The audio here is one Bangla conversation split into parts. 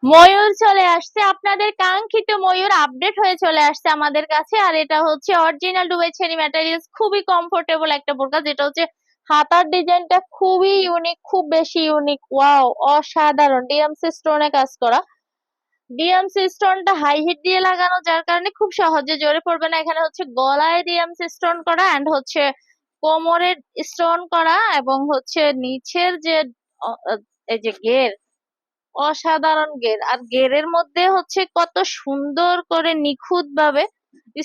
ময়ূর চলে আসছে, আপনাদের কাঙ্ক্ষিত ময়ূর আপডেট হয়ে চলে আসছে আমাদের কাছে। আর এটা হচ্ছে অরিজিনাল দুবাই চেরি ম্যাটেরিয়ালস, খুবই কমফোর্টেবল একটা বোরকা, যেটা হচ্ছে হাতার ডিজাইনটা খুবই ইউনিক, খুব বেশি ইউনিক। ওয়াও, অসাধারণ ডিএমসি স্টোনে কাজ করা। ডিএমসি স্টোনটা হাই হিট দিয়ে লাগানো, যার কারণে খুব সহজে জোরে পড়বে না। এখানে হচ্ছে গলায় ডিএমসি স্টোন করা, এন্ড হচ্ছে কোমরে স্টোন করা, এবং হচ্ছে নিচের যে এই যে গের, অসাধারণ গের। আর গেরের মধ্যে হচ্ছে কত সুন্দর করে নিখুঁত ভাবে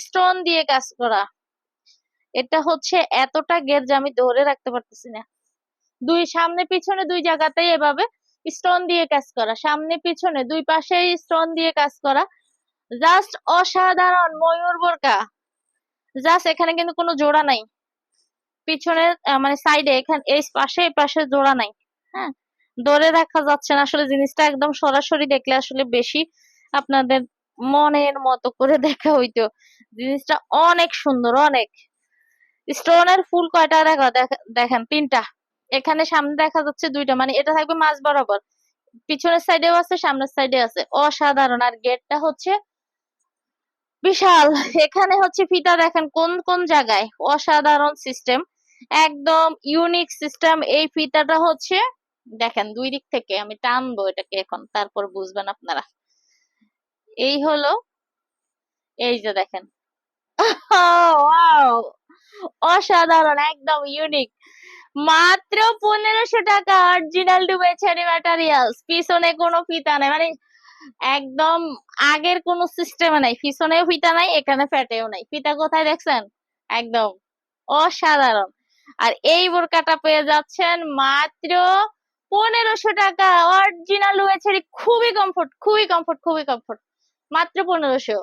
স্টোন দিয়ে কাজ করা। এটা হচ্ছে এতটা গের যে আমি ধরে রাখতে পারতেছি না। দুই সামনে পিছনে দুই জায়গাতেই এভাবে স্টোন দিয়ে কাজ করা, সামনে পিছনে দুই পাশেই স্টোন দিয়ে কাজ করা। জাস্ট অসাধারণ ময়ূর বোরকা। জাস্ট এখানে কিন্তু কোনো জোড়া নাই, পিছনে মানে সাইডে, এখানে এই পাশে এই পাশে জোড়া নাই। হ্যাঁ, ধরে রাখা যাচ্ছে না আসলে জিনিসটা, একদম সরাসরি দেখলে আসলে বেশি আপনাদের মনের মতো করে দেখা হইতো। জিনিসটা অনেক সুন্দর, অনেক। স্টোনের ফুল কয়টা দেখা দেখেন, তিনটা। এখানে সামনে দেখা যাচ্ছে দুইটা, মানে এটা থাকবে মাঝ বরাবর, পিছনের সাইডেও আছে সামনের সাইডে আছে। অসাধারণ। আর গেটটা হচ্ছে বিশাল। এখানে হচ্ছে ফিতা দেখেন কোন কোন জায়গায়, অসাধারণ সিস্টেম, একদম ইউনিক সিস্টেম। এই ফিতাটা হচ্ছে দেখেন দুই দিক থেকে, আমি টানবো এটাকে এখন, তারপর বুঝবেন আপনারা। এই হলো, এই যে দেখেন, ওয়াও, অসাধারণ, একদম ইউনিক। মাত্র 1500 টাকা, অরিজিনাল দুবাই চেরি ম্যাটেরিয়ালস। পিছনে কোনো ফিতা নেই, মানে একদম আগের কোন সিস্টেমে নাই, পিছনেও ফিতা নাই, এখানে ফ্যাটেও নাই। ফিতা কোথায় দেখছেন? একদম অসাধারণ। আর এই বোরকাটা পেয়ে যাচ্ছেন মাত্র 1500 টাকা, অরিজিনাল ওয়েছেরি, খুবই কমফোর্ট, খুবই কমফোর্ট, খুবই কমফোর্ট, মাত্র 1500।